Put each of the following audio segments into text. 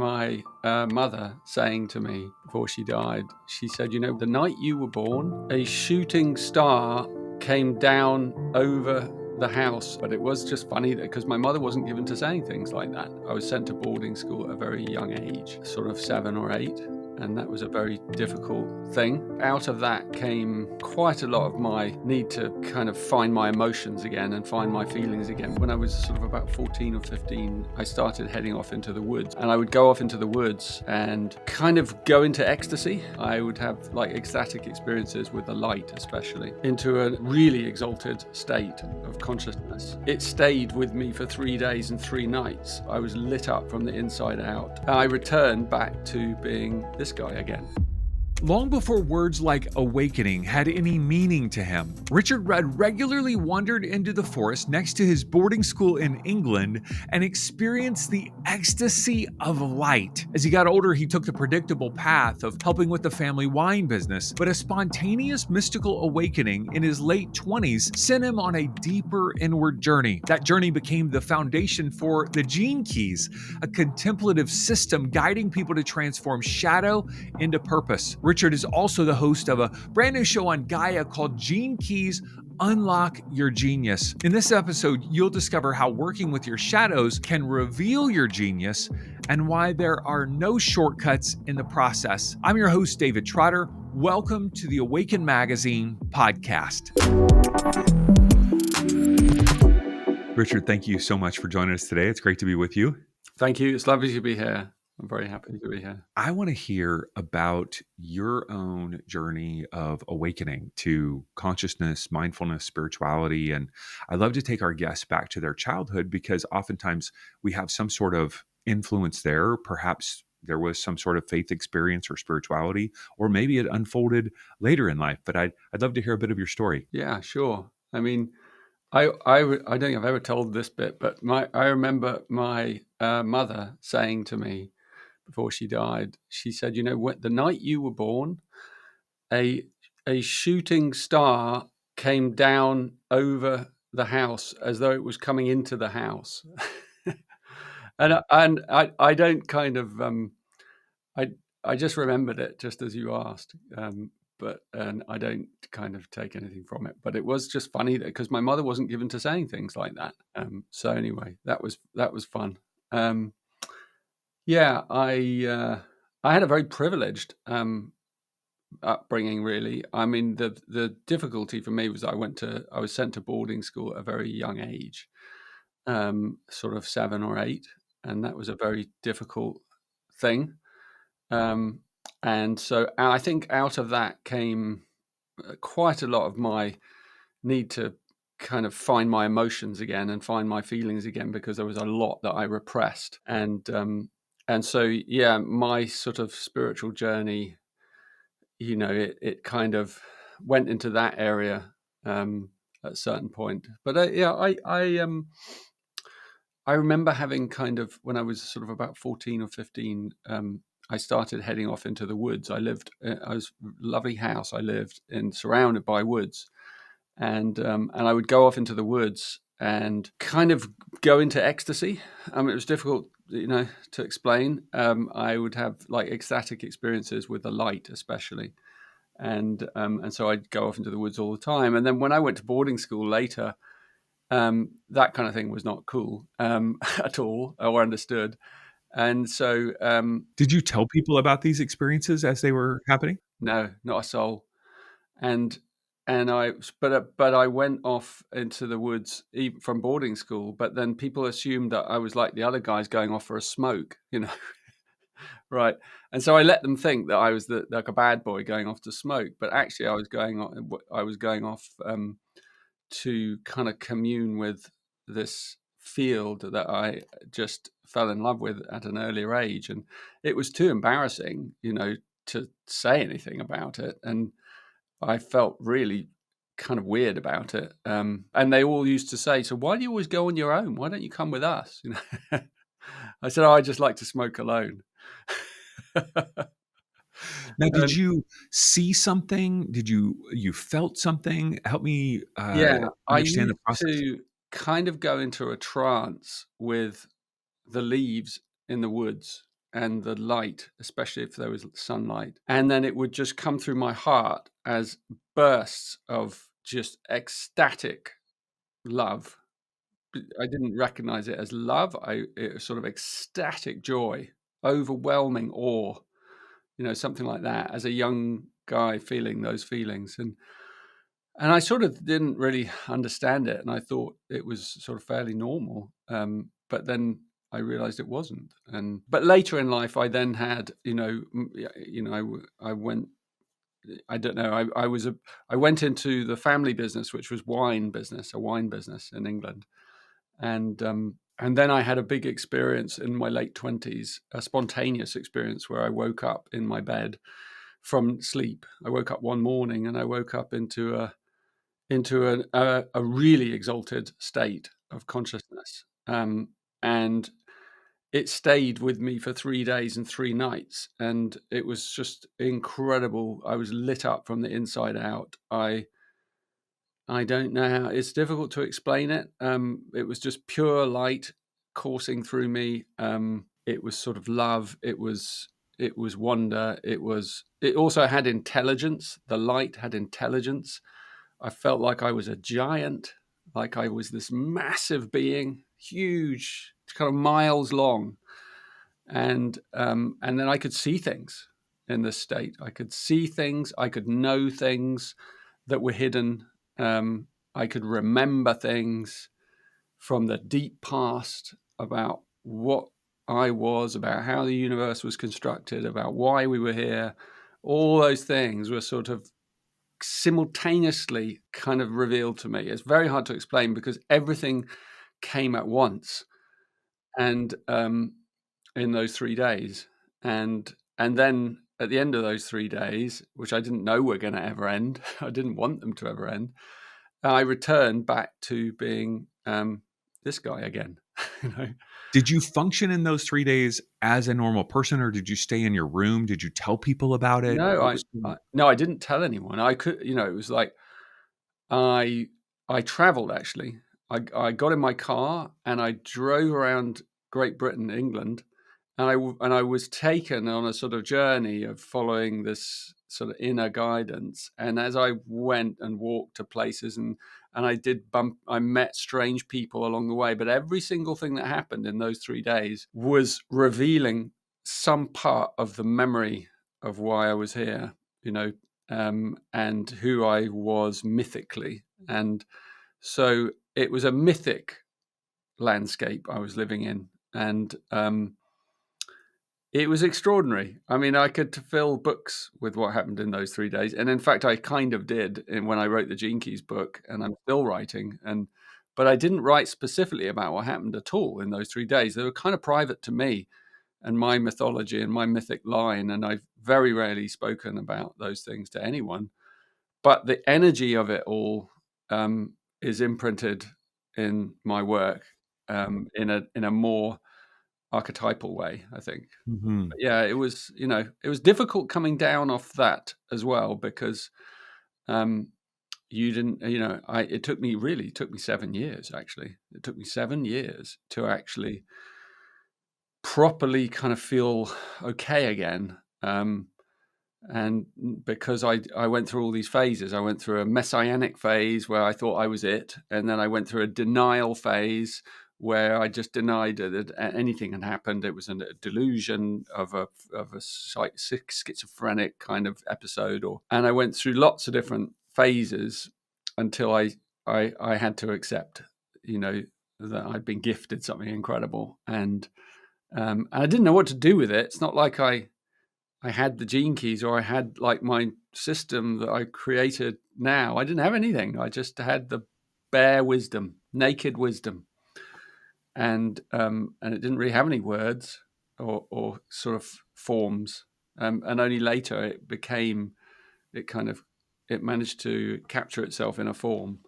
my mother saying to me before she died, she said, the night you were born, a shooting star came down over the house. But it was just funny because my mother wasn't given to saying things like that. I was sent to boarding school at a very young age, sort of 7 or 8. And that was a very difficult thing. Out of that came quite a lot of my need to kind of find my emotions again and find my feelings again. When I was sort of about 14 or 15, I started heading off into the woods. And I would go off into the woods and kind of go into ecstasy. I would have like ecstatic experiences with the light, especially, into a really exalted state of consciousness. It stayed with me for 3 days and 3 nights. I was lit up from the inside out. And I returned back to being this guy again. Long before words like awakening had any meaning to him, Richard Rudd regularly wandered into the forest next to his boarding school in England and experienced the ecstasy of light. As he got older, he took the predictable path of helping with the family wine business, but a spontaneous mystical awakening in his late 20s sent him on a deeper inward journey. That journey became the foundation for the Gene Keys, a contemplative system guiding people to transform shadow into purpose. Richard is also the host of a brand new show on Gaia called Gene Keys Unlock Your Genius. In this episode, you'll discover how working with your shadows can reveal your genius and why there are no shortcuts in the process. I'm your host, David Trotter. Welcome to the Awaken Magazine podcast. Richard, thank you so much for joining us today. It's great to be with you. Thank you. It's lovely to be here. I'm very happy to be here. I want to hear about your own journey of awakening to consciousness, mindfulness, spirituality. And I love to take our guests back to their childhood because oftentimes we have some sort of influence there. Perhaps there was some sort of faith experience or spirituality, or maybe it unfolded later in life. But I'd love to hear a bit of your story. Yeah, sure. I mean, I don't think I've ever told this bit, but I remember my mother saying to me before she died, she said, the night you were born, a shooting star came down over the house as though it was coming into the house. and I don't kind of I just remembered it just as you asked, but I don't kind of take anything from it. But it was just funny that because my mother wasn't given to saying things like that. So anyway, that was fun. Yeah, I had a very privileged upbringing, really. I mean, the difficulty for me was I was sent to boarding school at a very young age, sort of 7 or 8, and that was a very difficult thing. And so I think out of that came quite a lot of my need to kind of find my emotions again and find my feelings again, because there was a lot that I repressed. And so, yeah, my sort of spiritual journey, it kind of went into that area at a certain point. But yeah, I remember having kind of, when I was sort of about 14 or 15, I started heading off into the woods. I was a lovely house I lived in, surrounded by woods. And I would go off into the woods and kind of go into ecstasy. It was difficult, to explain. I would have like ecstatic experiences with the light, especially. And so I'd go off into the woods all the time. And then when I went to boarding school later, that kind of thing was not cool at all, or understood. And so, Did you tell people about these experiences as they were happening? no, not a soul. But I went off into the woods even from boarding school. But then people assumed that I was like the other guys going off for a smoke, right? And so I let them think that I was like a bad boy going off to smoke. But actually, I was going off to kind of commune with this field that I just fell in love with at an earlier age. And it was too embarrassing, to say anything about it. And I felt really kind of weird about it. And they all used to say, so why do you always go on your own? Why don't you come with us? I said, I just like to smoke alone. Now, did you see something? Did you felt something? Help me Yeah, I understand the used process. to kind of go into a trance with the leaves in the woods. and the light, especially if there was sunlight. And then it would just come through my heart as bursts of just ecstatic love. I didn't recognize it as love. It was sort of ecstatic joy, overwhelming awe, something like that, as a young guy feeling those feelings. And I sort of didn't really understand it, and I thought it was sort of fairly normal. But then I realized it wasn't. But later in life, I then had, I went. I don't know. I went into the family business, which was a wine business in England, and then I had a big experience in my late 20s, a spontaneous experience where I woke up in my bed from sleep. I woke up one morning and I woke up into a really exalted state of consciousness. And it stayed with me for 3 days and 3 nights. And it was just incredible. I was lit up from the inside out. I don't know how, it's difficult to explain it. It was just pure light coursing through me. It was sort of love. It was wonder. It also had intelligence. The light had intelligence. I felt like I was a giant, like I was this massive being, huge, kind of miles long. And then I could see things in this state. I could see things. I could know things that were hidden. I could remember things from the deep past about what I was, about how the universe was constructed, about why we were here. All those things were sort of simultaneously kind of revealed to me. It's very hard to explain because everything came at once, and in those 3 days, and then at the end of those 3 days, which I didn't know were going to ever end, I didn't want them to ever end. I returned back to being this guy again. Did you function in those 3 days as a normal person, or did you stay in your room? Did you tell people about it? No, What was no, I didn't tell anyone. I could, it was like I traveled actually. I got in my car and I drove around Great Britain, England, and I was taken on a sort of journey of following this sort of inner guidance. And as I went and walked to places and I met strange people along the way. But every single thing that happened in those 3 days was revealing some part of the memory of why I was here, and who I was mythically. And so it was a mythic landscape I was living in. And it was extraordinary. I mean, I could fill books with what happened in those 3 days. And in fact, I kind of did when I wrote the Gene Keys book, and I'm still writing. But I didn't write specifically about what happened at all in those 3 days. They were kind of private to me and my mythology and my mythic line. And I've very rarely spoken about those things to anyone. But the energy of it all is imprinted in my work in a more archetypal way, I think. Mhm. But yeah, it was difficult coming down off that as well because you didn't, it took me 7 years actually. It took me 7 years to actually properly kind of feel okay again. And because I went through all these phases. I went through a messianic phase where I thought I was it, and then I went through a denial phase where I just denied that anything had happened. It was a delusion of a schizophrenic kind of episode, and I went through lots of different phases until I had to accept, that I'd been gifted something incredible, and I didn't know what to do with it. It's not like I had the Gene Keys or I had like my system that I created now. I didn't have anything. I just had the bare wisdom, naked wisdom. And it didn't really have any words or sort of forms. And only later it managed to capture itself in a form.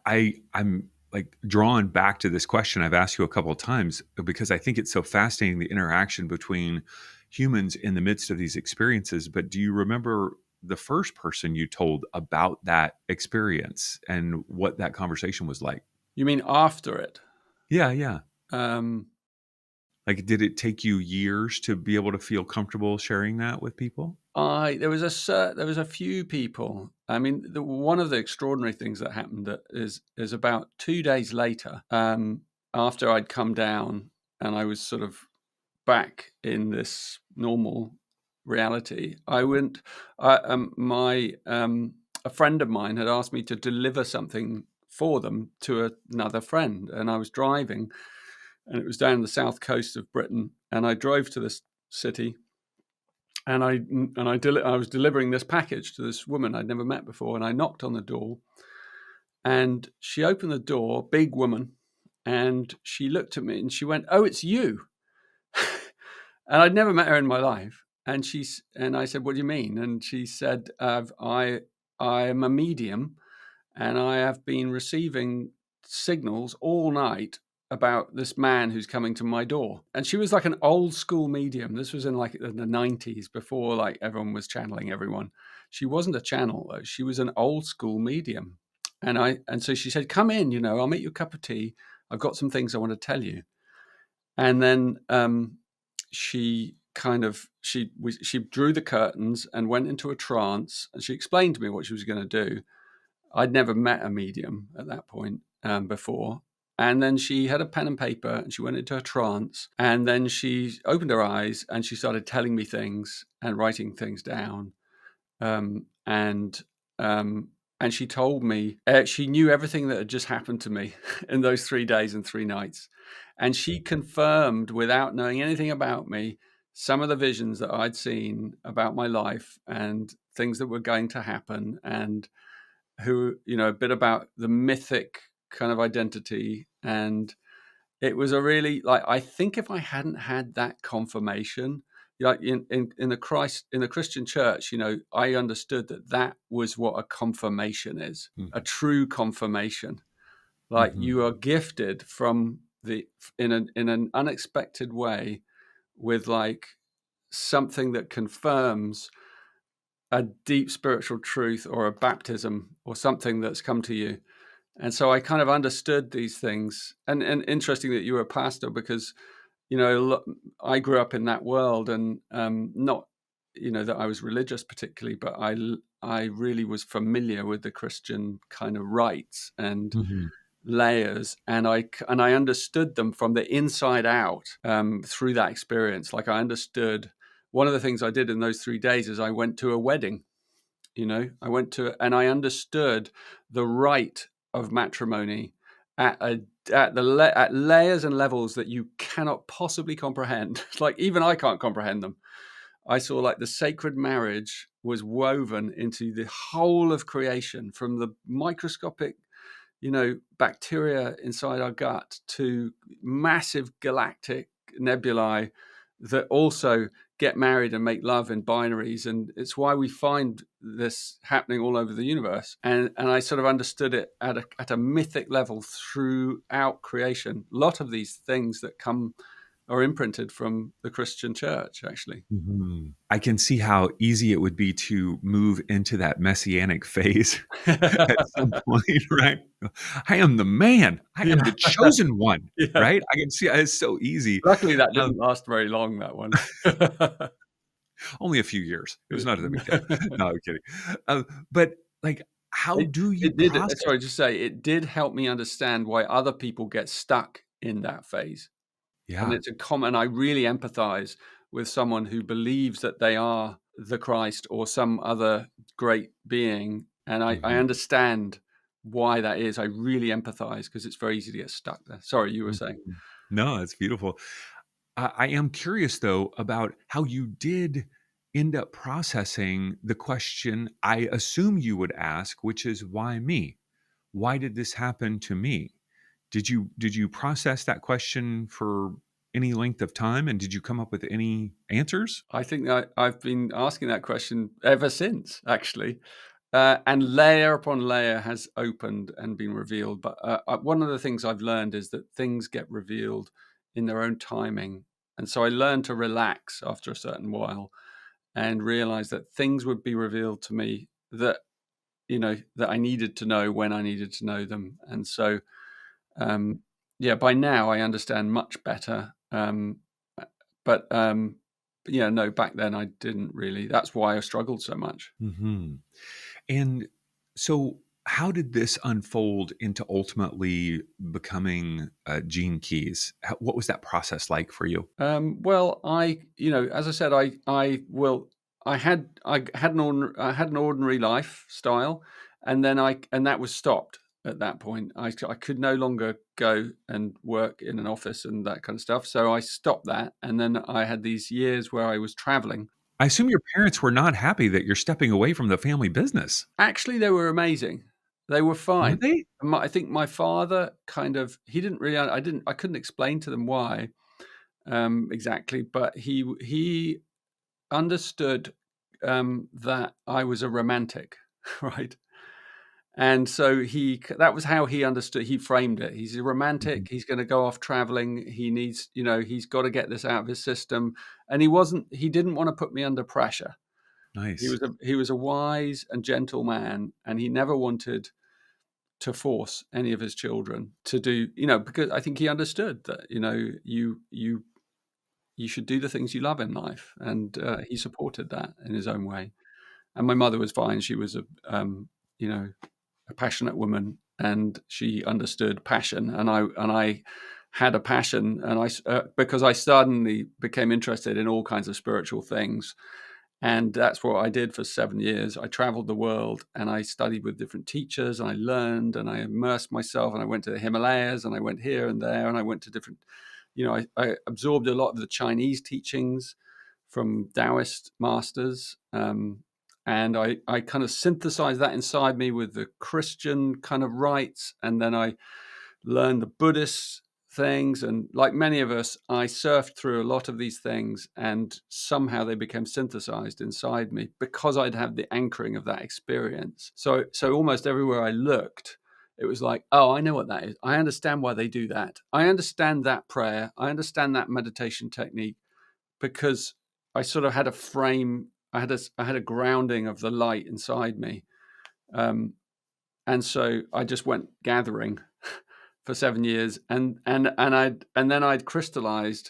I'm like drawn back to this question I've asked you a couple of times because I think it's so fascinating, the interaction between humans in the midst of these experiences. But do you remember the first person you told about that experience and what that conversation was like? You mean after it? Yeah. Um, Like, did it take you years to be able to feel comfortable sharing that with people? There was a few people. I mean, one of the extraordinary things that happened that is about 2 days later, after I'd come down and I was sort of back in this normal reality. A friend of mine had asked me to deliver something for them to another friend, and I was driving, and it was down the south coast of Britain, and I drove to this city, and I was delivering this package to this woman I'd never met before, and I knocked on the door, and she opened the door, big woman, and she looked at me and she went, "Oh, it's you." And I'd never met her in my life. And I said, "What do you mean?" And she said, I am a medium, and I have been receiving signals all night about this man who's coming to my door." And she was like an old school medium. This was in like the 90s, before like everyone was channeling everyone. She wasn't a channel though. She was an old school medium. And so she said, "Come in, I'll make you a cup of tea. I've got some things I want to tell you." And then she drew the curtains and went into a trance, and she explained to me what she was going to do. I'd never met a medium at that point before. And then she had a pen and paper and she went into a trance, and then she opened her eyes and she started telling me things and writing things down. Um, and um, and she told me she knew everything that had just happened to me in those 3 days and 3 nights. And she confirmed, without knowing anything about me, some of the visions that I'd seen about my life and things that were going to happen, and a bit about the mythic kind of identity. And it was a really, like, I think if I hadn't had that confirmation, like in the Christian church, I understood that was what a confirmation is, a Mhm. true confirmation. Like, Mhm. you are gifted from in an unexpected way with like something that confirms a deep spiritual truth or a baptism or something that's come to you. And so I kind of understood these things. And interesting that you were a pastor, because I grew up in that world, and not that I was religious particularly, but I really was familiar with the Christian kind of rites and Mhm. layers, and I understood them from the inside out through that experience. Like, I understood. One of the things I did in those 3 days is I went to a wedding. And I understood the rite of matrimony at layers and levels that you cannot possibly comprehend. Like, even I can't comprehend them. I saw like the sacred marriage was woven into the whole of creation, from the microscopic bacteria inside our gut to massive galactic nebulae that also get married and make love in binaries. And it's why we find this happening all over the universe. And I sort of understood it at a mythic level throughout creation. A lot of these things that come are imprinted from the Christian church, actually. Mhm. I can see how easy it would be to move into that messianic phase at some point, right? I am the man. I am Yeah. the chosen one, Yeah. right? I can see it's so easy. Luckily, that Um, didn't last very long, that one. Only a few years. It was Yeah. not a big deal. No, I'm kidding. But like, how It do you it did, process? sorry, just say, it did help me understand why other people get stuck in that phase. And Yeah. it's a common I really empathize with someone who believes that they are the Christ or some other great being, and I Mhm. understand why that is. I really empathize, because it's very easy to get stuck there. Sorry, you were saying. Mhm. No, it's beautiful. I am curious though about how you did end up processing the question I assume you would ask, which is why me? Why did this happen to me? Did you process that question for any length of time, and did you come up with any answers? I think I've been asking that question ever since, actually. And layer upon layer has opened and been revealed. But one of the things I've learned is that things get revealed in their own timing. And so I learned to relax after a certain while and realize that things would be revealed to me that I needed to know when I needed to know them. And so, yeah, by now I understand much better. but yeah, no, back then I didn't really. That's why I struggled so much. Hmm. And so, how did this unfold into ultimately becoming Gene Keys? What was that process like for you? Well, as I said, I had an ordinary lifestyle, and then and that was stopped at that point. I could no longer go and work in an office and that kind of stuff, so I stopped that. And then I had these years where I was traveling. I assume your parents were not happy that you're stepping away from the family business. Actually, they were amazing. They were Were fine. they? I think my father he didn't really. I couldn't explain to them why exactly, but he understood that I was a romantic, right? And so that was how he understood. He framed it. He's a Mhm. romantic. He's going to go off traveling. He needs, he's got to get this out of his system. And he didn't want to put me under pressure. Nice. He was a wise and gentle man, and he never wanted to force any of his children to do, because I think he understood that, you should do the things you love in life, and he supported that in his own way. And my mother was fine. She was you know, a passionate woman, and she understood passion. And I had a passion, and because I suddenly became interested in all kinds of spiritual things, and that's what I did for 7 years. I traveled the world, and I studied with different teachers, and I learned, and I immersed myself, and I went to the Himalayas, and I went here and there, and I went to different, I absorbed a lot of the Chinese teachings from Taoist masters. And I kind of synthesized that inside me with the Christian kind of rites. And then I learned the Buddhist things. And like many of us, I surfed through a lot of these things, and somehow they became synthesized inside me because I'd had the anchoring of that experience. So almost everywhere I looked, it was like, oh, I know what that is. I understand why they do that. I understand that prayer. I understand that meditation technique, because I sort of had a frame. I had a grounding of the light inside me, um, and so I just went gathering for 7 years, and then I'd crystallized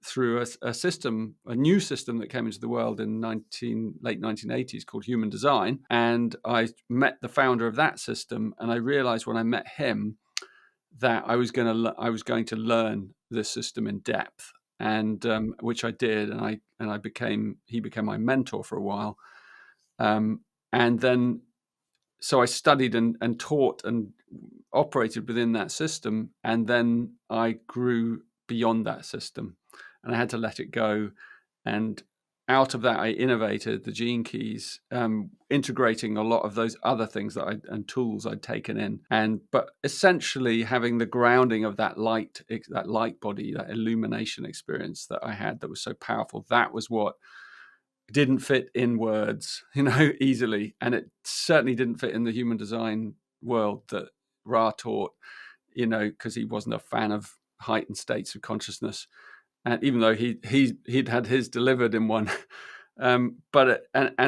through a system, a new system that came into the world in late 1980s called human design, and I met the founder of that system, and I realized when I met him that I was going to learn this system in depth, and which I did, and he became my mentor for a while, and then so I studied and taught and operated within that system, and then I grew beyond that system, and I had to let it go. And out of that, I innovated the Gene Keys, integrating a lot of those other things and tools I'd taken in, but essentially having the grounding of that light body, that illumination experience that I had that was so powerful. That was what didn't fit in words, easily, and it certainly didn't fit in the human design world that Ra taught, because he wasn't a fan of heightened states of consciousness, and even though he'd had his delivered in one, and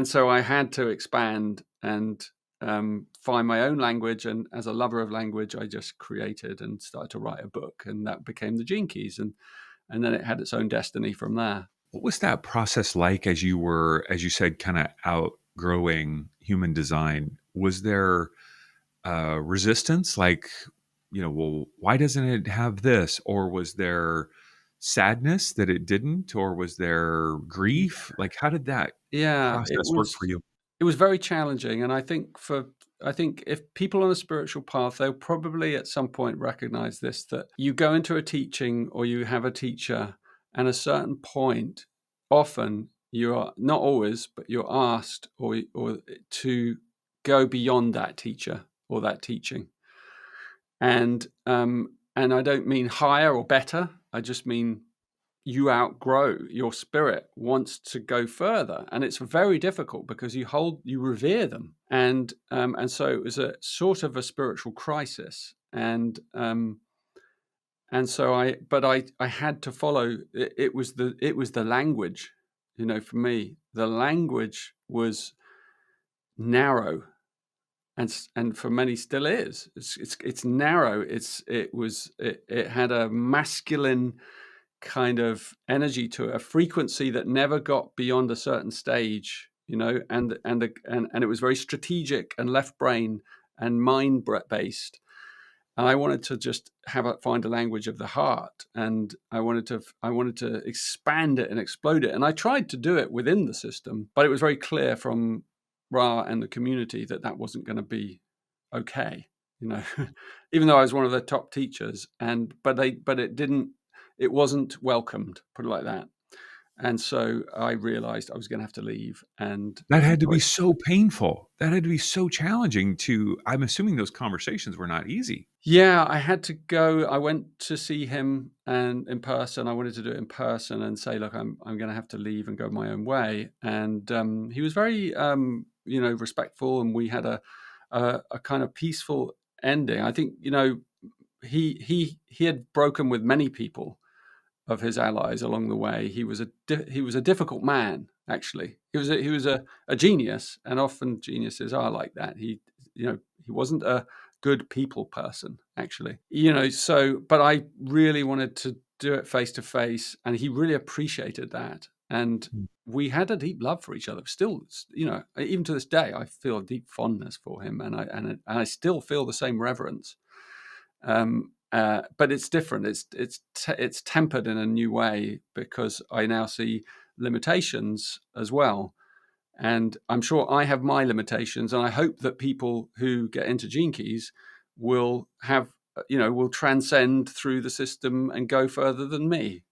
so I had to expand and find my own language. And as a lover of language, I just created and started to write a book, and that became the Gene Keys, and then it had its own destiny from there. What was that process like as you were, as you said, kind of outgrowing human design? Was there resistance? Like, well, why doesn't it have this? Or was there sadness that it didn't? Or was there grief? Like, how did that Yeah, process work for you? it was very challenging, and I think if people on a spiritual path, they'll probably at some point recognize this, that you go into a teaching or you have a teacher, and at a certain point, often you are not always, but you're asked or to go beyond that teacher or that teaching. And I don't mean higher or better. I just mean you outgrow. Your spirit wants to go further, and it's very difficult because you revere them, and so it was a sort of a spiritual crisis, and so I had to follow. It was the language, for me the language was narrow, and for many still is. It's narrow. It had a masculine kind of energy to it, a frequency that never got beyond a certain stage, and it was very strategic and left brain and mind based. And I wanted to just find a language of the heart, and I wanted to expand it and explode it. And I tried to do it within the system, but it was very clear from Ra and the community that wasn't going to be okay. Even though I was one of the top teachers, but it wasn't welcomed, put it like that. And so I realized I was going to have to leave. And That had to be so painful. That had to be so challenging I'm assuming those conversations were not easy. Yeah, I had to go. I went to see him and in person. I wanted to do it in person and say, look, I'm going to have to leave and go my own way. And he was very, respectful, and we had a kind of peaceful ending. I think, he had broken with many people of his allies along the way. He was a difficult man, actually. He was a genius, and often geniuses are like that. He wasn't a good people person, actually. But I really wanted to do it face to face, and he really appreciated that. And we had a deep love for each other. Still, even to this day, I feel a deep fondness for him, and I still feel the same reverence. But it's different. It's tempered in a new way, because I now see limitations as well. And I'm sure I have my limitations, and I hope that people who get into Gene Keys will transcend through the system and go further than me.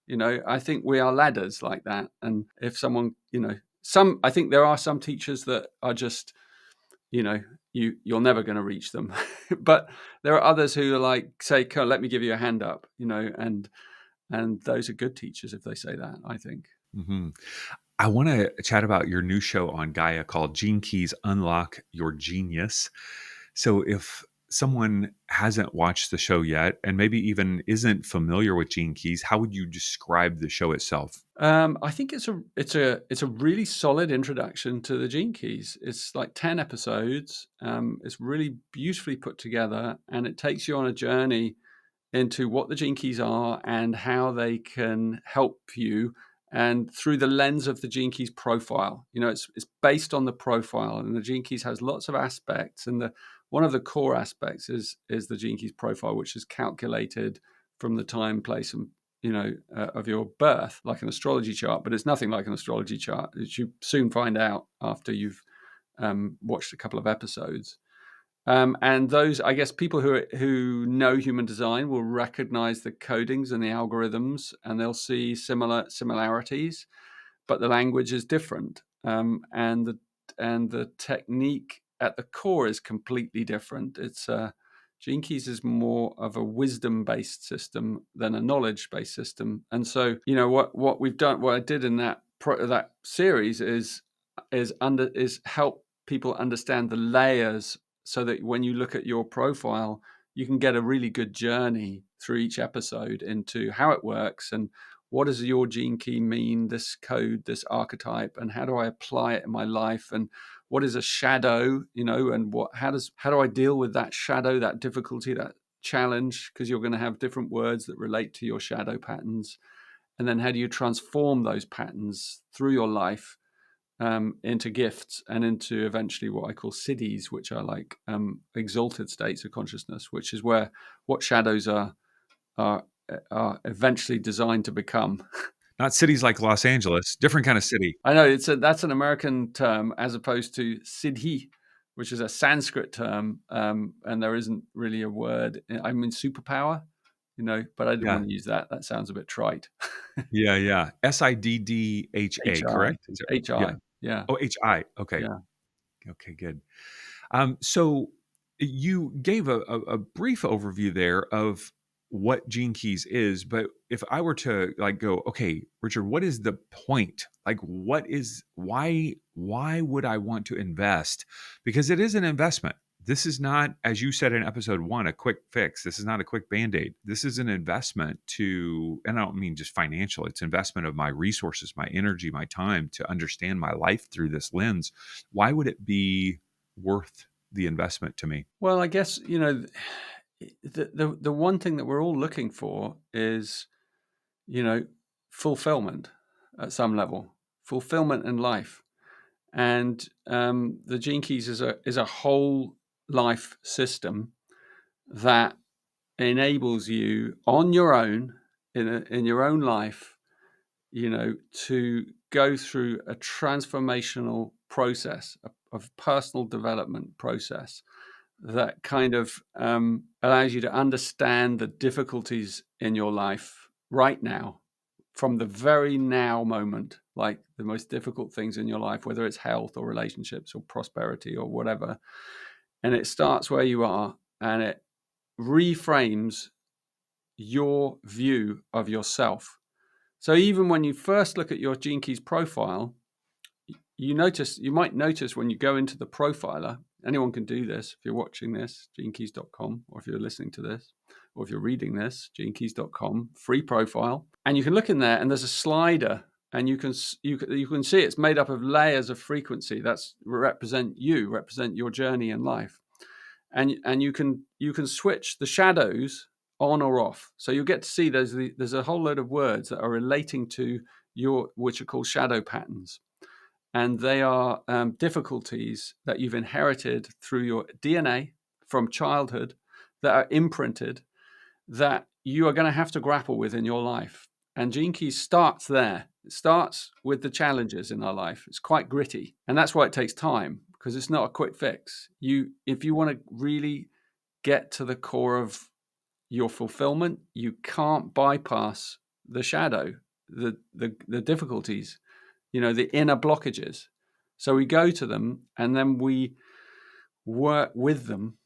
I think we are ladders like that. And if someone, I think there are some teachers that are just, you're never going to reach them. But there are others who are like, say, let me give you a hand up, and those are good teachers if they say that, I think. Mm-hmm. I want to chat about your new show on Gaia called Gene Keys Unlock Your Genius. So if someone hasn't watched the show yet and maybe even isn't familiar with Gene Keys, how would you describe the show itself? I think it's a really solid introduction to the Gene Keys. It's like 10 episodes. It's really beautifully put together, and it takes you on a journey into what the Gene Keys are and how they can help you, and through the lens of the Gene Keys profile. It's based on the profile, and the Gene Keys has lots of aspects, and one of the core aspects is the Gene Keys profile, which is calculated from the time, place, and of your birth, like an astrology chart. But it's nothing like an astrology chart, as you soon find out after you've watched a couple of episodes. And those, I guess, people who know human design will recognize the codings and the algorithms, and they'll see similarities, but the language is different, and the technique at the core is completely different. It's Gene Keys is more of a wisdom-based system than a knowledge-based system. And so, what we've done, what I did in that series is help people understand the layers, so that when you look at your profile, you can get a really good journey through each episode into how it works, and what does your Gene Key mean, this code, this archetype, and how do I apply it in my life, and what is a shadow, and how do I deal with that shadow, that difficulty, that challenge, because you're going to have different words that relate to your shadow patterns. And then how do you transform those patterns through your life into gifts, and into eventually what I call siddhis, which are like exalted states of consciousness, which is where what shadows are eventually designed to become. Not cities like Los Angeles, different kind of city. I know that's an American term, as opposed to siddhi, which is a Sanskrit term, and there isn't really a word. I mean, superpower, but I didn't Yeah. want to use that. That sounds a bit trite. Yeah. SIDDHA, HI, correct? Yeah. HI, yeah, Oh, HI. Okay. yeah. Okay, good. So you gave a brief overview there of what Gene Keys is, but if I were to go, okay, Richard, what is the point? Why would I want to invest? Because it is an investment. This is not, as you said in episode 1, a quick fix. This is not a quick Band-Aid. This is an investment and I don't mean just financial, it's investment of my resources, my energy, my time to understand my life through this lens. Why would it be worth the investment to me? Well, I guess, the one thing that we're all looking for is, fulfillment at some level, fulfillment in life. And the Gene Keys is a whole life system that enables you on your own, in your own life, to go through a transformational process, of personal development process that kind of allows you to understand the difficulties in your life right now, from the very now moment, like the most difficult things in your life, whether it's health or relationships or prosperity or whatever. And it starts where you are, and it reframes your view of yourself. So even when you first look at your Gene Keys profile, you might notice when you go into the profiler, anyone can do this. If you're watching this, genekeys.com, or if you're listening to this, or if you're reading this, genekeys.com, free profile. And you can look in there, and there's a slider, and you can see it's made up of layers of frequency that's represent your journey in life. And you can switch the shadows on or off. So you'll get to see there's a whole load of words that are relating to which are called shadow patterns. And they are difficulties that you've inherited through your DNA from childhood, that are imprinted, that you are going to have to grapple with in your life. And Gene Keys starts there. It starts with the challenges in our life. It's quite gritty. And that's why it takes time, because it's not a quick fix. If you want to really get to the core of your fulfillment, you can't bypass the shadow, the difficulties, the inner blockages. So we go to them, and then we work with them,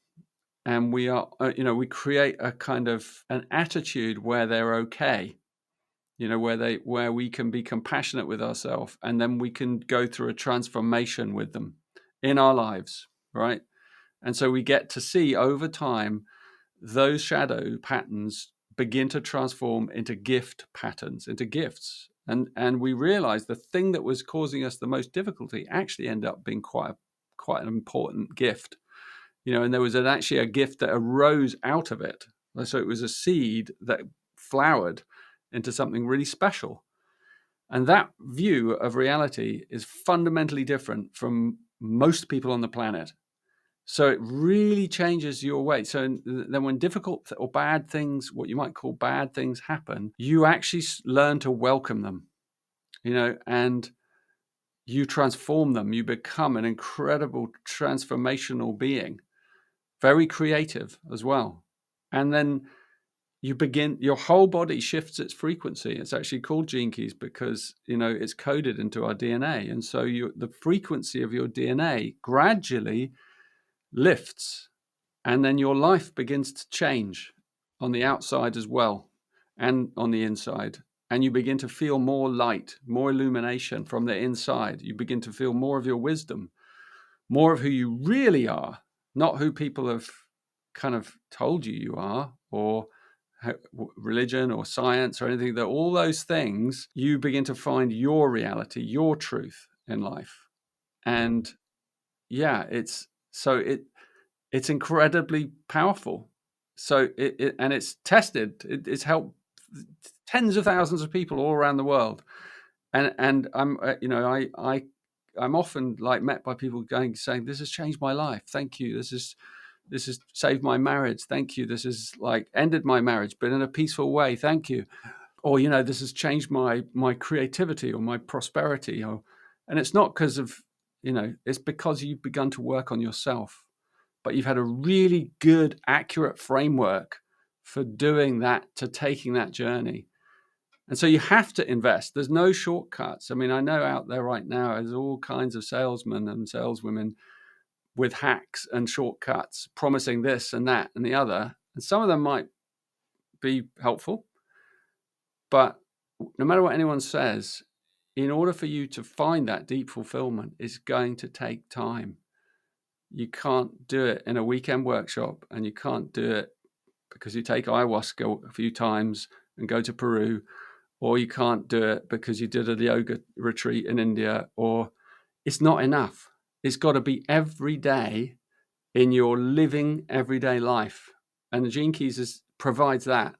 and we create a kind of an attitude where they're okay, where we can be compassionate with ourselves, and then we can go through a transformation with them in our lives, right? And so we get to see over time those shadow patterns begin to transform into gift patterns, into gifts. And we realize the thing that was causing us the most difficulty actually ended up being quite an important gift, and there was actually a gift that arose out of it. So it was a seed that flowered into something really special. And that view of reality is fundamentally different from most people on the planet. So it really changes your way. So then when difficult or bad things, what you might call bad things, happen, you actually learn to welcome them, and you transform them. You become an incredible transformational being, very creative as well. And then your whole body shifts its frequency. It's actually called Gene Keys because, it's coded into our DNA. And so the frequency of your DNA gradually lifts, and then your life begins to change on the outside as well, and on the inside. And you begin to feel more light, more illumination from the inside. You begin to feel more of your wisdom, more of who you really are, not who people have kind of told you are, or religion or science or anything. That all those things, you begin to find your reality, your truth in life. And yeah, it's incredibly powerful. So it's tested. It's helped tens of thousands of people all around the world. And I'm I'm often met by people saying, "This has changed my life. Thank you. This has saved my marriage. Thank you. This has ended my marriage, but in a peaceful way. Thank you." Or this has changed my creativity or my prosperity. And it's not because of it's because you've begun to work on yourself. But you've had a really good, accurate framework for doing that, to taking that journey. And so you have to invest. There's no shortcuts. I mean, I know out there right now, there's all kinds of salesmen and saleswomen with hacks and shortcuts, promising this and that and the other. And some of them might be helpful. But no matter what anyone says, in order for you to find that deep fulfillment, it's going to take time. You can't do it in a weekend workshop, and you can't do it because you take ayahuasca a few times and go to Peru, or you can't do it because you did a yoga retreat in India, or it's not enough. It's got to be every day in your living everyday life. And the Gene Keys provides that,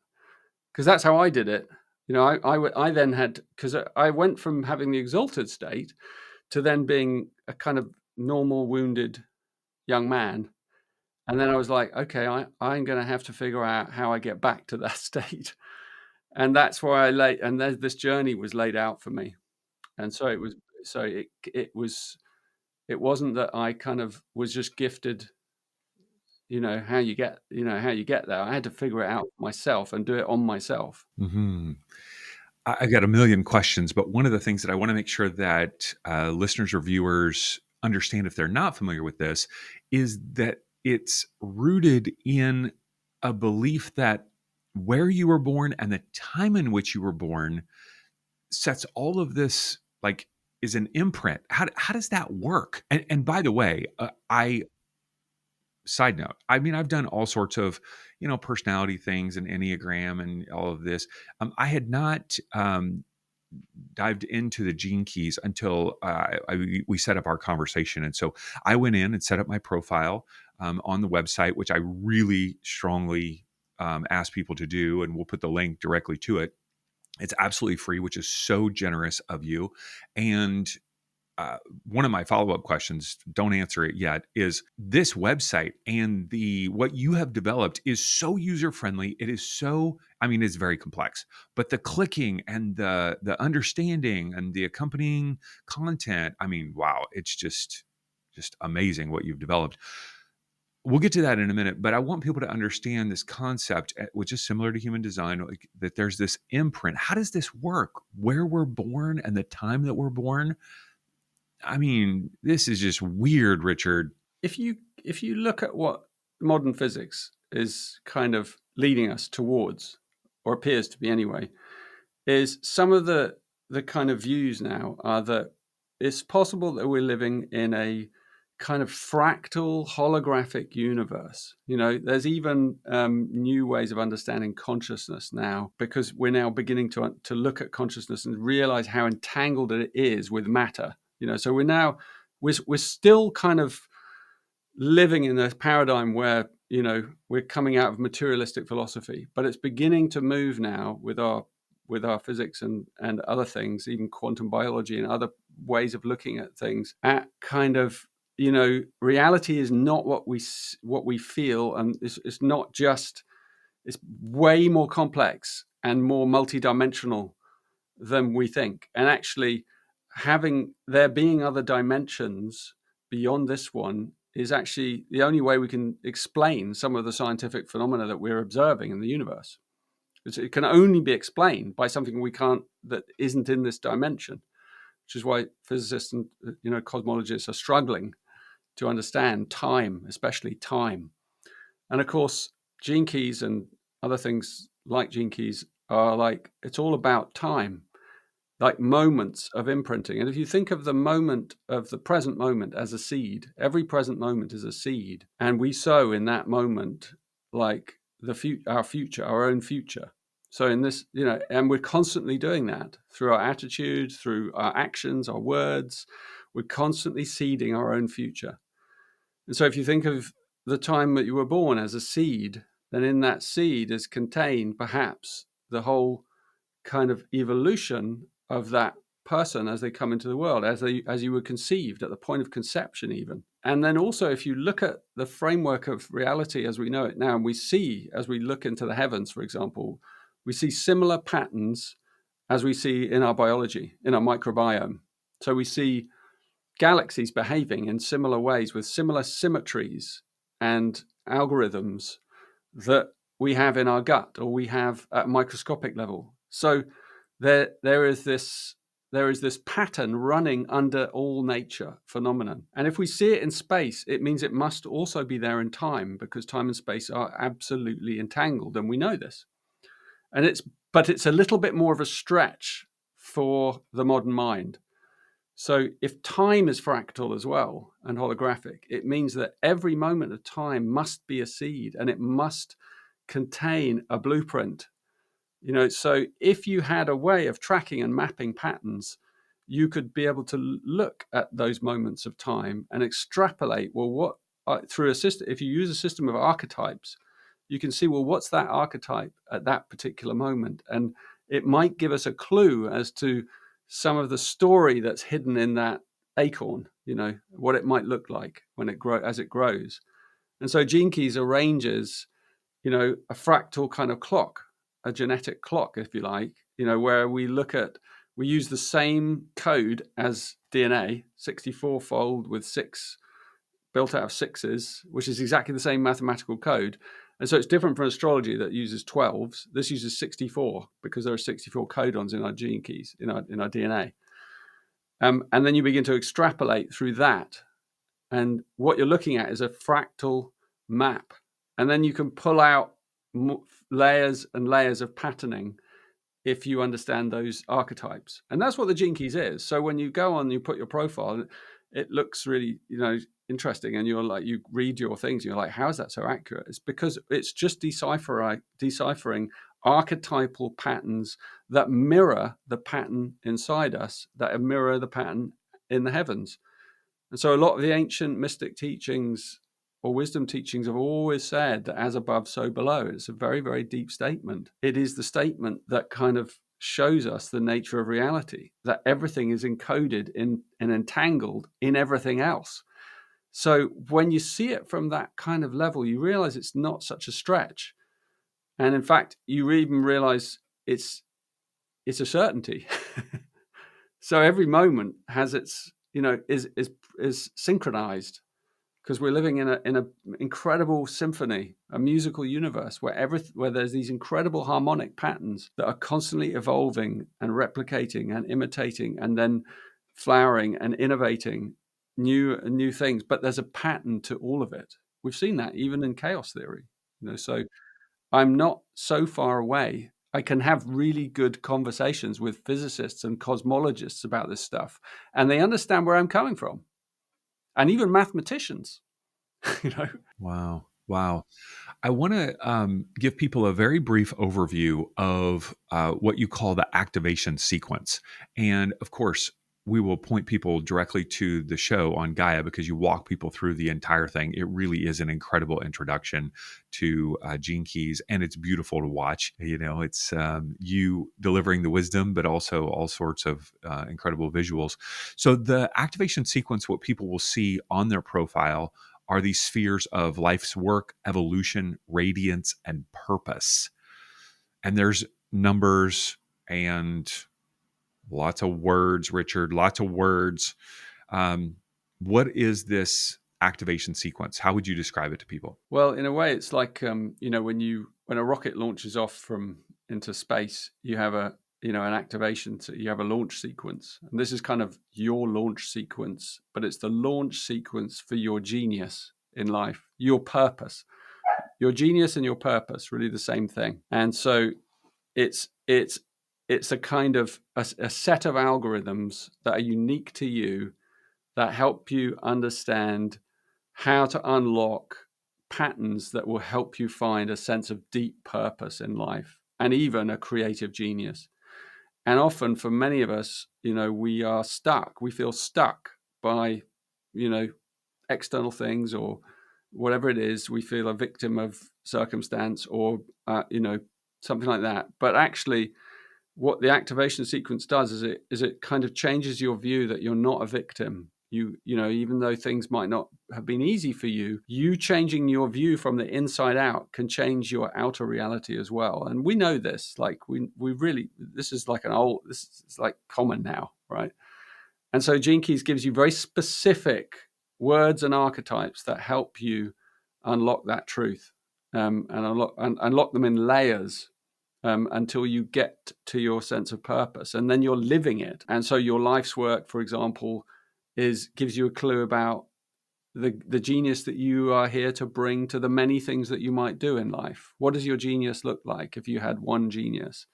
because that's how I did it. I then had, because I went from having the exalted state to then being a kind of normal wounded young man. And then I was like, okay, I'm going to have to figure out how I get back to that state. And that's why this journey was laid out for me. And so it wasn't that I kind of was just gifted, how you get there. I had to figure it out myself and do it on myself. Hmm. I got a million questions, but one of the things that I want to make sure that listeners or viewers understand, if they're not familiar with this, is that it's rooted in a belief that where you were born and the time in which you were born sets all of this, like, is an imprint. How does that work? And by the way, I side note, I mean, I've done all sorts of, personality things and Enneagram and all of this. I had not dived into the gene keys until we set up our conversation. And so I went in and set up my profile on the website, which I really strongly ask people to do. And we'll put the link directly to it. It's absolutely free, which is so generous of you. And one of my follow-up questions, don't answer it yet, is this website and what you have developed is so user-friendly. It is so, I mean, it's very complex, but the clicking and the understanding and the accompanying content, I mean, wow, it's just amazing what you've developed. We'll get to that in a minute, but I want people to understand this concept, which is similar to human design, like, that there's this imprint. How does this work? Where we're born and the time that we're born. I mean, this is just weird, Richard. If you look at what modern physics is kind of leading us towards, or appears to be anyway, is some of the kind of views now are that it's possible that we're living in a kind of fractal holographic universe. There's even new ways of understanding consciousness now, because we're now beginning to look at consciousness and realize how entangled it is with matter. So we're still kind of living in a paradigm where we're coming out of materialistic philosophy, but it's beginning to move now with our physics and other things, even quantum biology and other ways of looking at things, at kind of reality is not what we feel, and it's not just, it's way more complex and more multidimensional than we think. And actually, there being other dimensions beyond this one is actually the only way we can explain some of the scientific phenomena that we're observing in the universe. It can only be explained by something that isn't in this dimension, which is why physicists and cosmologists are struggling to understand time, especially time. And of course, gene keys and other things like gene keys are like, it's all about time, like moments of imprinting. And if you think of the moment of the present moment as a seed, every present moment is a seed, and we sow in that moment like our future, our own future. So in this, and we're constantly doing that through our attitude, through our actions, our words. We're constantly seeding our own future. And so if you think of the time that you were born as a seed, then in that seed is contained perhaps the whole kind of evolution of that person as they come into the world, as you were conceived at the point of conception even. And then also, if you look at the framework of reality as we know it now, and we see, as we look into the heavens, for example, we see similar patterns as we see in our biology, in our microbiome. So we see galaxies behaving in similar ways with similar symmetries and algorithms that we have in our gut, or we have at a microscopic level. So there is this pattern running under all nature phenomenon. And if we see it in space, it means it must also be there in time, because time and space are absolutely entangled, and we know this. But it's a little bit more of a stretch for the modern mind. So if time is fractal as well and holographic, it means that every moment of time must be a seed, and it must contain a blueprint. So if you had a way of tracking and mapping patterns, you could be able to look at those moments of time and extrapolate, well, through a system, if you use a system of archetypes, you can see, well, what's that archetype at that particular moment? And it might give us a clue as to some of the story that's hidden in that acorn, what it might look like when as it grows. And so Gene Keys arranges, a fractal kind of clock, a genetic clock, if you like, where we use the same code as DNA, 64-fold with 6 built out of 6s, which is exactly the same mathematical code. And so it's different from astrology that uses 12s. This uses 64 because there are 64 codons in our gene keys, in our DNA. And then you begin to extrapolate through that. And what you're looking at is a fractal map. And then you can pull out layers and layers of patterning if you understand those archetypes. And that's what the Gene Keys is. So when you go on, you put your profile, it looks really, interesting. And you read your things, and you're like, how is that so accurate? It's because it's just deciphering archetypal patterns that mirror the pattern inside us, that mirror the pattern in the heavens. And so a lot of the ancient mystic teachings or wisdom teachings have always said that as above, so below. It's a very, very deep statement. It is the statement that kind of shows us the nature of reality, that everything is encoded in and entangled in everything else. So when you see it from that kind of level, you realize it's not such a stretch. And in fact, you even realize it's a certainty. So every moment has its, is synchronized, because we're living in an incredible symphony, a musical universe where there's these incredible harmonic patterns that are constantly evolving and replicating and imitating and then flowering and innovating new things. But there's a pattern to all of it. We've seen that even in chaos theory. So I'm not so far away. I can have really good conversations with physicists and cosmologists about this stuff, and they understand where I'm coming from, and even mathematicians. Wow. I want to give people a very brief overview of what you call the activation sequence. And of course, we will point people directly to the show on Gaia because you walk people through the entire thing. It really is an incredible introduction to Gene Keys, and it's beautiful to watch. It's you delivering the wisdom, but also all sorts of incredible visuals. So the activation sequence, what people will see on their profile are these spheres of life's work, evolution, radiance, and purpose. And there's numbers and lots of words, Richard, lots of words. What is this activation sequence? How would you describe it to people? Well, in a way, it's like, when a rocket launches off into space, you have an activation, you have a launch sequence. And this is kind of your launch sequence, but it's the launch sequence for your genius in life, your purpose. Your genius and your purpose, really the same thing. And so it's a kind of a set of algorithms that are unique to you, that help you understand how to unlock patterns that will help you find a sense of deep purpose in life and even a creative genius. And often for many of us, we are stuck. We feel stuck by, external things or whatever it is. We feel a victim of circumstance or, something like that. But actually, what the activation sequence does is it kind of changes your view that you're not a victim. Even though things might not have been easy for you, you changing your view from the inside out can change your outer reality as well. And we know this, like we really, this is like this is like common now, right? And so Gene Keys gives you very specific words and archetypes that help you unlock that truth, and unlock them in layers, until you get to your sense of purpose, and then you're living it. And so your life's work, for example, gives you a clue about the genius that you are here to bring to the many things that you might do in life. What does your genius look like if you had one genius,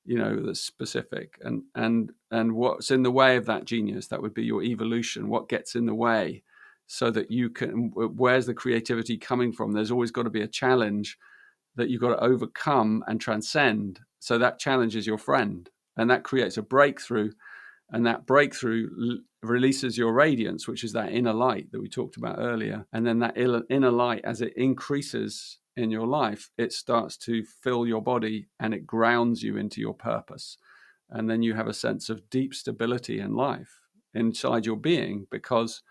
that's specific, and what's in the way of that genius? That would be your evolution. What gets in the way so that you can, where's the creativity coming from? There's always got to be a challenge that you've got to overcome and transcend. So that challenge is your friend, and that creates a breakthrough. And that breakthrough releases your radiance, which is that inner light that we talked about earlier. And then that inner light, as it increases in your life, it starts to fill your body and it grounds you into your purpose. And then you have a sense of deep stability in life inside your being, because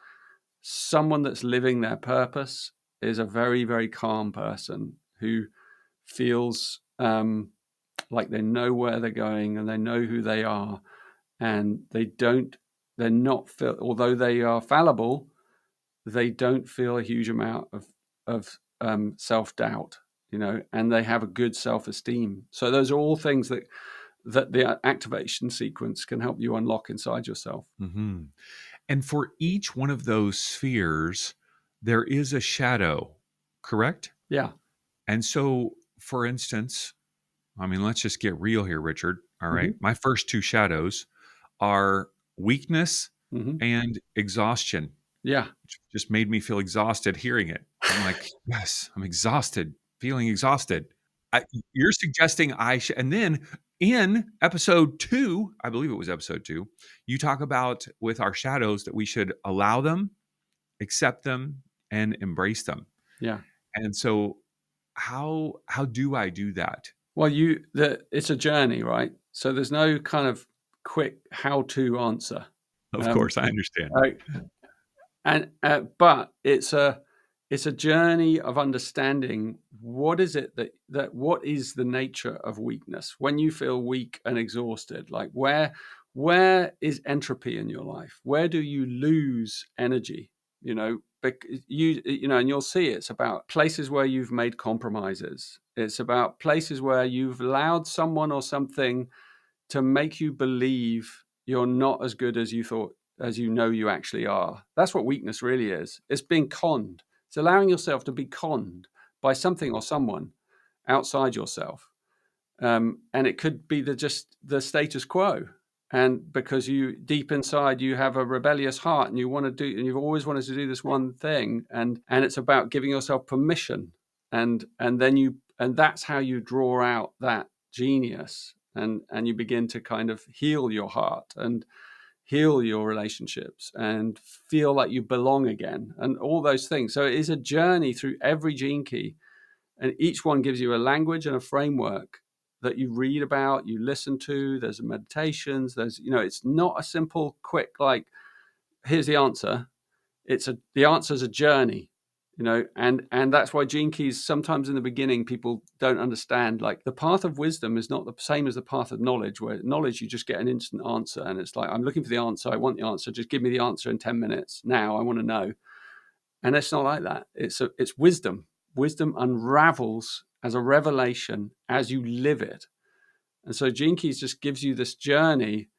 someone that's living their purpose is a very, very calm person who feels like they know where they're going and they know who they are, and they're not feel, although they are fallible, they don't feel a huge amount of self-doubt, and they have a good self-esteem. So those are all things that the activation sequence can help you unlock inside yourself. Mm-hmm. And for each one of those spheres, there is a shadow, correct? Yeah. And so, for instance, I mean, let's just get real here, Richard. All right. Mm-hmm. My first two shadows are weakness Mm-hmm. and exhaustion, Yeah. which just made me feel exhausted hearing it. I'm like, yes, I'm exhausted, feeling exhausted. You're suggesting and then in episode 2, I believe it was episode 2, you talk about with our shadows that we should allow them, accept them, and embrace them. Yeah. And so, how do I do that? Well, it's a journey, right? So there's no kind of quick how-to answer. Of Um, course, I understand. I, and but it's a journey of understanding what is it that what is the nature of weakness. When you feel weak and exhausted, like where is entropy in your life? Where do you lose energy? And you'll see it's about places where you've made compromises. It's about places where you've allowed someone or something to make you believe you're not as good as you thought, as you actually are. That's what weakness really is. It's being conned. It's allowing yourself to be conned by something or someone outside yourself. And it could be just the status quo. And because you deep inside you have a rebellious heart and you've always wanted to do this one thing, and it's about giving yourself permission, and that's how you draw out that genius, and you begin to kind of heal your heart and heal your relationships and feel like you belong again and all those things. So it is a journey through every gene key, and each one gives you a language and a framework that you read about, you listen to. There's meditations. It's not a simple, quick, like, here's the answer. The answer is a journey, and that's why gene keys sometimes in the beginning people don't understand. Like, the path of wisdom is not the same as the path of knowledge, where knowledge you just get an instant answer, and it's like, I'm looking for the answer. I want the answer. Just give me the answer in 10 minutes. Now I want to know. And it's not like that. It's wisdom. Wisdom unravels as a revelation as you live it. And so Gene Keys just gives you this journey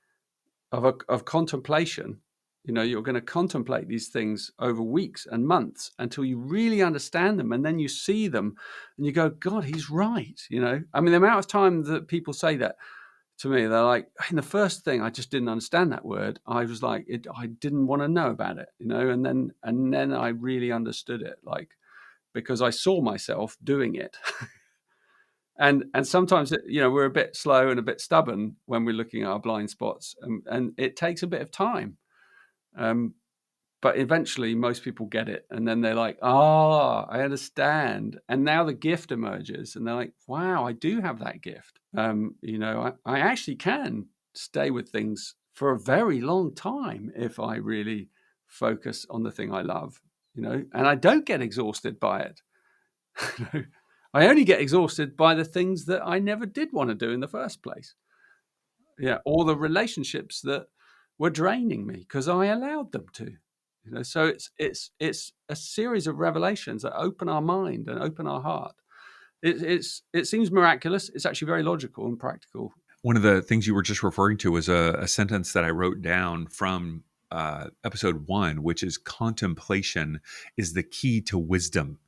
of contemplation. You're going to contemplate these things over weeks and months until you really understand them, and then you see them and you go, God, he's right. I mean, the amount of time that people say that to me, they're like, in the first thing, I just didn't understand that word. I was like, I didn't want to know about it, and then I really understood it, like, because I saw myself doing it. And sometimes, we're a bit slow and a bit stubborn when we're looking at our blind spots, and it takes a bit of time. But eventually most people get it, and then they're like, I understand. And now the gift emerges, and they're like, wow, I do have that gift. I actually can stay with things for a very long time if I really focus on the thing I love, and I don't get exhausted by it. I only get exhausted by the things that I never did want to do in the first place. Yeah, or the relationships that were draining me because I allowed them to. So it's a series of revelations that open our mind and open our heart. It seems miraculous. It's actually very logical and practical. One of the things you were just referring to was a sentence that I wrote down from episode 1, which is contemplation is the key to wisdom.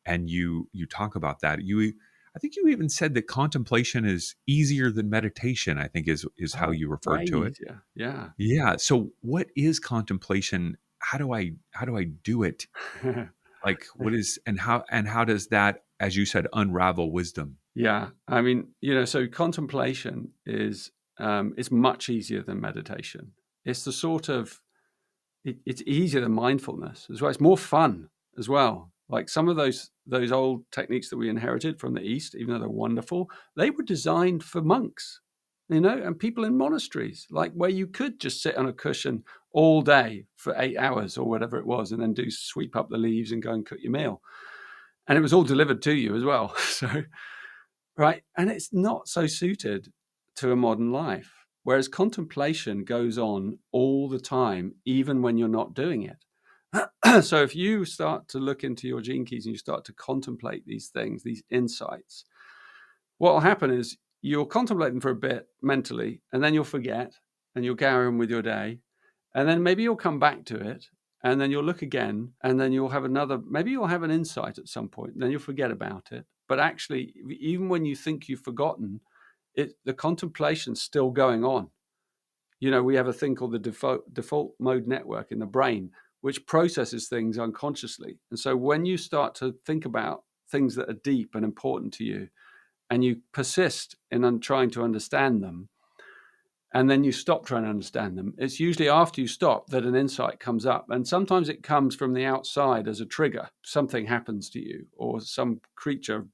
And you talk about that. I think you even said that contemplation is easier than meditation, I think is how you referred Way to it. easier. Yeah. Yeah. So what is contemplation? How do I do it? Like, what is, and how does that, as you said, unravel wisdom? Yeah. I mean, so contemplation is much easier than meditation. It's the sort of it's easier than mindfulness as well. It's more fun as well. Like some of those old techniques that we inherited from the East, even though they're wonderful, they were designed for monks, and people in monasteries, like where you could just sit on a cushion all day for 8 hours or whatever it was, and then sweep up the leaves and go and cook your meal. And it was all delivered to you as well. So, right. And it's not so suited to a modern life. Whereas contemplation goes on all the time, even when you're not doing it. So if you start to look into your gene keys and you start to contemplate these things, these insights, what will happen is you'll contemplate them for a bit mentally, and then you'll forget, and you'll carry on with your day. And then maybe you'll come back to it, and then you'll look again, and then you'll have maybe you'll have an insight at some point, and then you'll forget about it. But actually, even when you think you've forgotten, the contemplation's still going on. We have a thing called the default mode network in the brain, which processes things unconsciously. And so when you start to think about things that are deep and important to you, and you persist in trying to understand them, and then you stop trying to understand them, it's usually after you stop that an insight comes up. And sometimes it comes from the outside as a trigger. Something happens to you, or some creature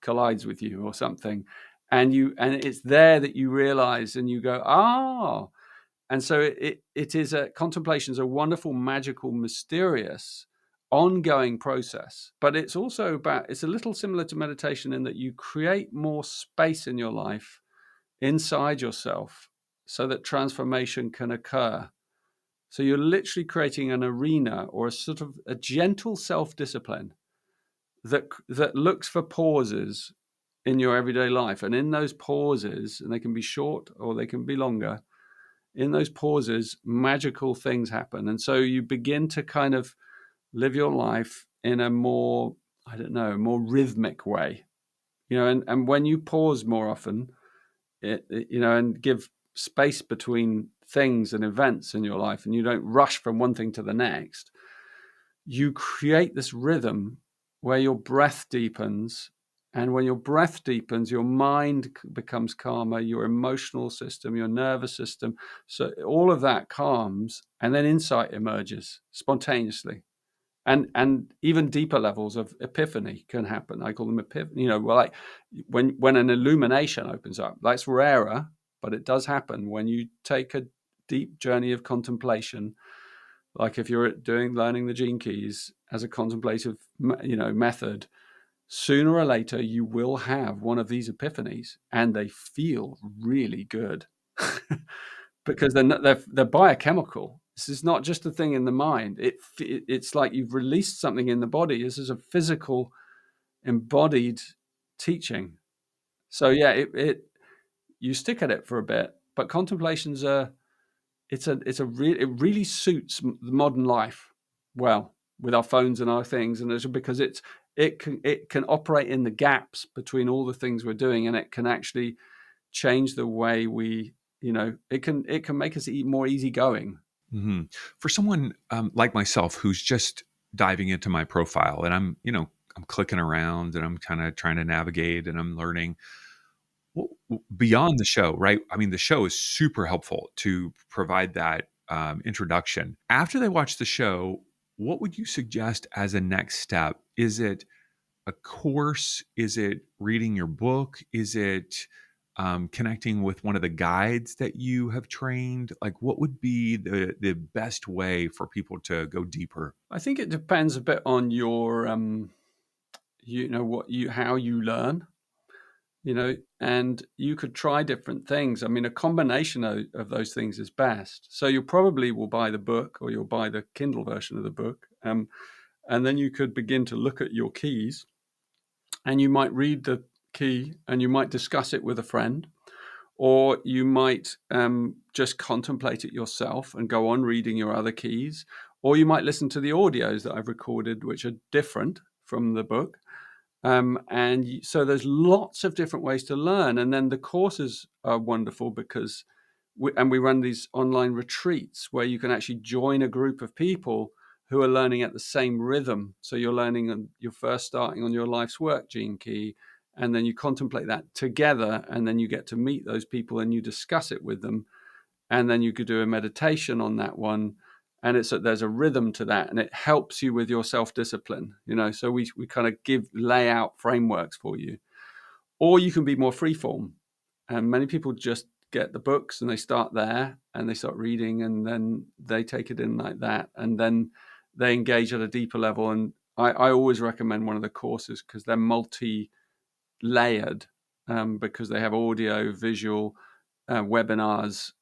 collides with you or something. And it's there that you realize, and you go, oh. And so contemplation is a wonderful, magical, mysterious, ongoing process. But it's also it's a little similar to meditation in that you create more space in your life inside yourself so that transformation can occur. So you're literally creating an arena or a sort of a gentle self-discipline that looks for pauses in your everyday life. And in those pauses, and they can be short or they can be longer, in those pauses, magical things happen. And so you begin to kind of live your life in a more, more rhythmic way. And when you pause more often, and give space between things and events in your life, and you don't rush from one thing to the next, you create this rhythm where your breath deepens. And when your breath deepens, your mind becomes calmer, your emotional system, your nervous system. So all of that calms, and then insight emerges spontaneously. And even deeper levels of epiphany can happen. I call them epiphany. Like when an illumination opens up. That's rarer, but it does happen when you take a deep journey of contemplation. Like if you're learning the gene keys as a contemplative, method, sooner or later you will have one of these epiphanies, and they feel really good because they're biochemical. This is not just a thing in the mind. It's like you've released something in the body. This is a physical, embodied teaching. So yeah, you stick at it for a bit, but contemplation's it really suits the modern life well with our phones and our things, and it's because it can operate in the gaps between all the things we're doing, and it can actually change the way it can make us more easygoing. Mm-hmm. For someone like myself who's just diving into my profile, and I'm clicking around and I'm kind of trying to navigate and I'm learning beyond the show, right? I mean, the show is super helpful to provide that introduction. After they watch the show, what would you suggest as a next step? Is it a course? Is it reading your book? Is it connecting with one of the guides that you have trained? Like, what would be the best way for people to go deeper? I think it depends a bit on your how you learn, and you could try different things. I mean, a combination of those things is best. So you probably will buy the book, or you'll buy the Kindle version of the book, and then you could begin to look at your keys, and you might read the key and you might discuss it with a friend, or you might just contemplate it yourself and go on reading your other keys, or you might listen to the audios that I've recorded, which are different from the book. So there's lots of different ways to learn. And then the courses are wonderful because we run these online retreats where you can actually join a group of people who are learning at the same rhythm. So you're learning, and you're first starting on your life's work gene key, and then you contemplate that together, and then you get to meet those people and you discuss it with them. And then you could do a meditation on that one. and there's a rhythm to that, and it helps you with your self-discipline, so we kind of lay out frameworks for you. Or you can be more freeform, and many people just get the books and they start there and they start reading, and then they take it in like that, and then they engage at a deeper level. And I always recommend one of the courses because they're multi-layered, because they have audio, visual, webinars,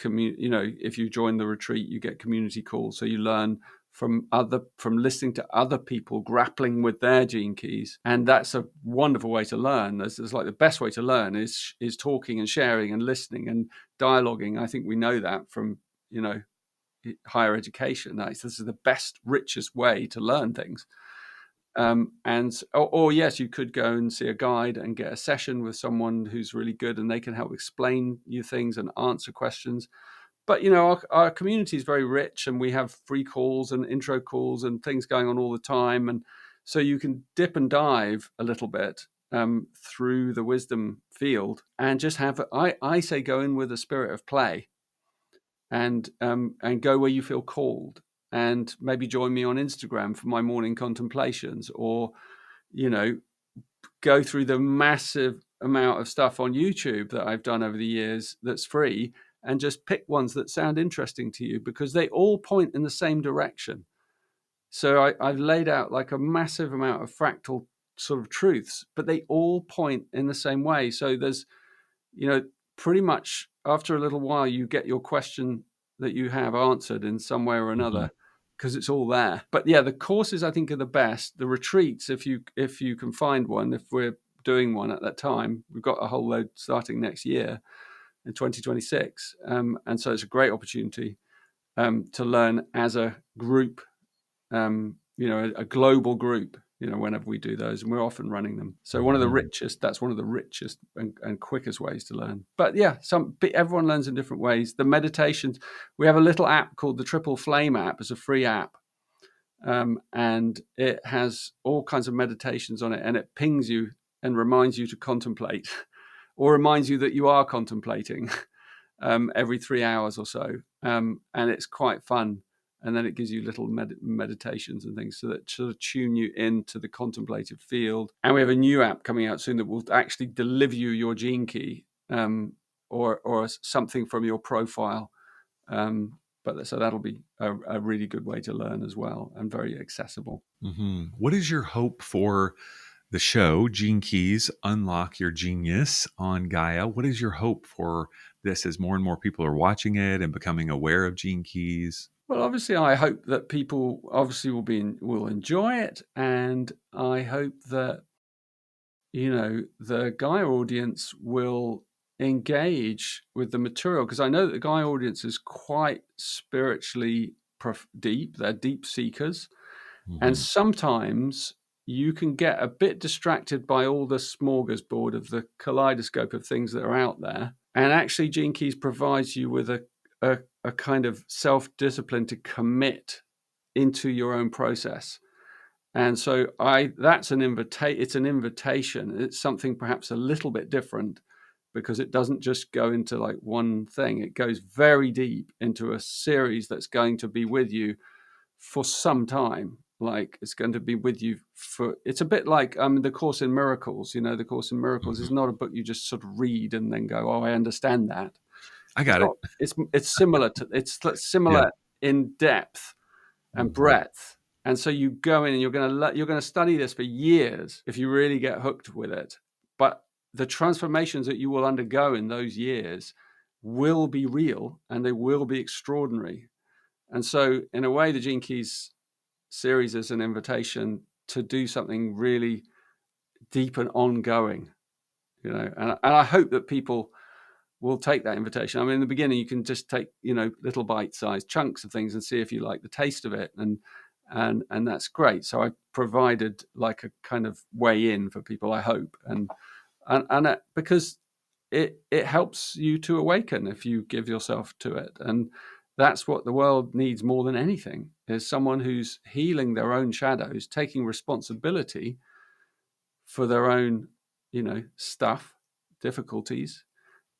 if you join the retreat, you get community calls, so you learn from listening to other people grappling with their gene keys, and that's a wonderful way to learn. There's like the best way to learn is talking and sharing and listening and dialoguing. I think we know that from higher education. This is the best, richest way to learn things. Or yes, you could go and see a guide and get a session with someone who's really good, and they can help explain you things and answer questions. But our community is very rich, and we have free calls and intro calls and things going on all the time, and so you can dip and dive a little bit through the wisdom field, and just I say go in with a spirit of play, and go where you feel called, and maybe join me on Instagram for my morning contemplations, or go through the massive amount of stuff on YouTube that I've done over the years that's free, and just pick ones that sound interesting to you, because they all point in the same direction. So I've laid out like a massive amount of fractal sort of truths, but they all point in the same way. So there's, pretty much after a little while, you get your question that you have answered in some way or another, because it's all there. But yeah, the courses I think are the best. The retreats, if you can find one, if we're doing one at that time, we've got a whole load starting next year in 2026, and so it's a great opportunity to learn as a group, a global group, whenever we do those, and we're often running them. So that's one of the richest and quickest ways to learn. But yeah, everyone learns in different ways. The meditations, we have a little app called the Triple Flame app. It's a free app. And it has all kinds of meditations on it, and it pings you and reminds you to contemplate or reminds you that you are contemplating every 3 hours or so. And it's quite fun. And then it gives you little meditations and things, so that sort of tune you into the contemplative field. And we have a new app coming out soon that will actually deliver you your gene key, or something from your profile. So that'll be a really good way to learn as well, and very accessible. What is your hope for the show, Gene Keys, Unlock Your Genius on Gaia? What is your hope for this as more and more people are watching it and becoming aware of Gene Keys? Well, obviously, I hope that people obviously will enjoy it, and I hope that the Gaia audience will engage with the material, because I know that the Gaia audience is quite spiritually deep. They're deep seekers, and sometimes you can get a bit distracted by all the smorgasbord of the kaleidoscope of things that are out there. And actually, Gene Keys provides you with a kind of self-discipline to commit into your own process. And so that's it's an invitation. It's something perhaps a little bit different, because it doesn't just go into like one thing. It goes very deep into a series that's going to be with you for some time. Like, it's going to be with you it's a bit like the Course in Miracles. The Course in Miracles is not a book you just sort of read and then go, oh, I understand that. I got it. It's similar in depth and breadth. And so you go in and you're going to study this for years if you really get hooked with it. But the transformations that you will undergo in those years will be real, and they will be extraordinary. And so in a way, the Gene Keys series is an invitation to do something really deep and ongoing, and I hope that people will take that invitation. I mean, in the beginning, you can just take, little bite-sized chunks of things and see if you like the taste of it. And that's great. So I provided like a kind of way in for people, I hope. And because it helps you to awaken if you give yourself to it. And that's what the world needs more than anything, is someone who's healing their own shadows, taking responsibility for their own, stuff, difficulties,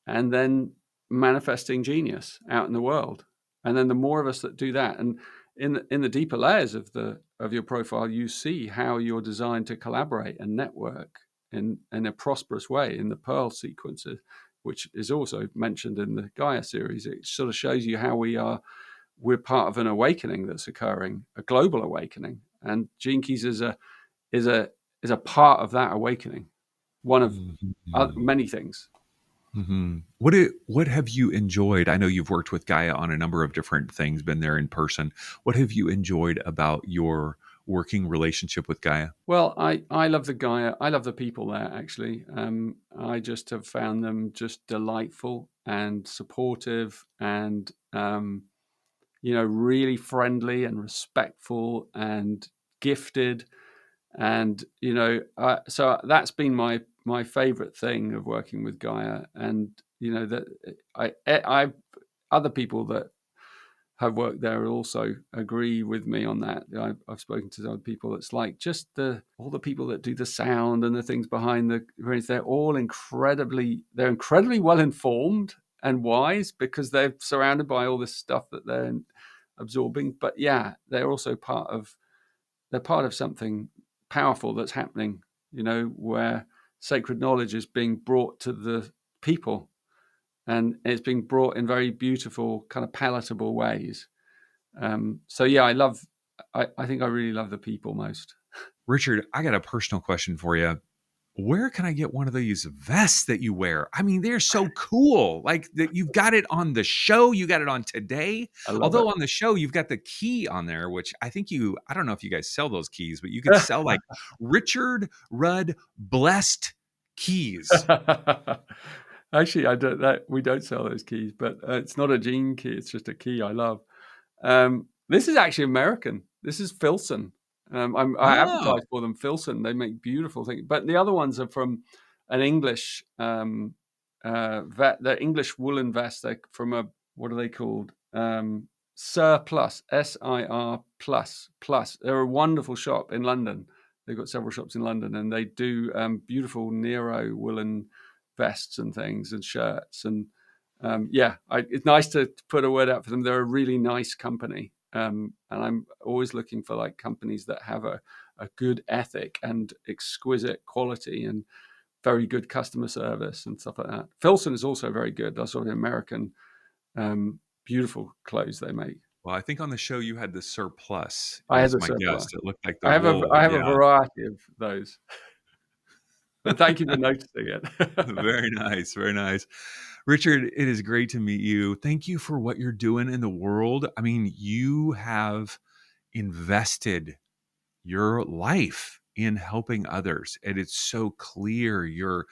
and then manifesting genius out in the world. And then the more of us that do that, and in the deeper layers of your profile, you see how you're designed to collaborate and network in a prosperous way in the Pearl sequences, which is also mentioned in the Gaia series. It sort of shows you how we're part of an awakening that's occurring, a global awakening, and Gene Keys is a part of that awakening, one of many things. What have you enjoyed? I know you've worked with Gaia on a number of different things, been there in person. What have you enjoyed about your working relationship with Gaia? Well, I love the Gaia. I love the people there, actually. I just have found them just delightful and supportive and, really friendly and respectful and gifted. And, so that's been my favorite thing of working with Gaia. And, that I other people that have worked there also agree with me on that. I've spoken to other people. It's like just all the people that do the sound and the things behind the rings. They're all incredibly well informed and wise because they're surrounded by all this stuff that they're absorbing. But yeah, they're also part of something powerful that's happening. Where sacred knowledge is being brought to the people, and it's being brought in very beautiful, kind of palatable ways. So yeah, I think I really love the people most. Richard, I got a personal question for you. Where can I get one of these vests that you wear? I mean, they're so cool. Like that, you've got it on the show. You got it on today. I love Although on the show, you've got the key on there, which I don't know if you guys sell those keys, but you could it. sell like Richard Rudd blessed keys. Actually, we don't sell those keys, but it's not a Gene key. It's just a key I love. This is actually American. This is Filson. I Oh, advertise for them. Filson. They make beautiful things, but the other ones are from an English the English woolen vest. They're from what are they called? Surplus. SIR plus. They're a wonderful shop in London. They've got several shops in London, and they do beautiful Nero woolen vests and things and shirts. And it's nice to put a word out for them. They're a really nice company. And I'm always looking for like companies that have a good ethic and exquisite quality and very good customer service and stuff like that. Filson is also very good. That's sort of American, beautiful clothes they make. well, I think on the show you had the surplus. I have Is the my surplus. guess. It looked like the I have wool. a Yeah. variety of those. But thank you for noticing it. Very nice. Very nice. Richard, it is great to meet you. Thank you for what you're doing in the world. I mean, you have invested your life in helping others. And it's so clear your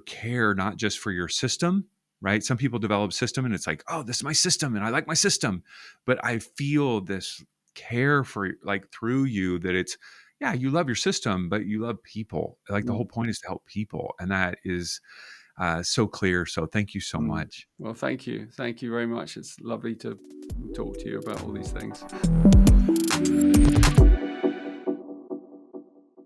care, not just for your system, right? Some people develop system and it's like, oh, this is my system and I like my system. But I feel this care for like through you that it's, yeah, you love your system, but you love people. Like the whole point is to help people. And that is so clear. So thank you so much. Well, thank you. Thank you very much. It's lovely to talk to you about all these things.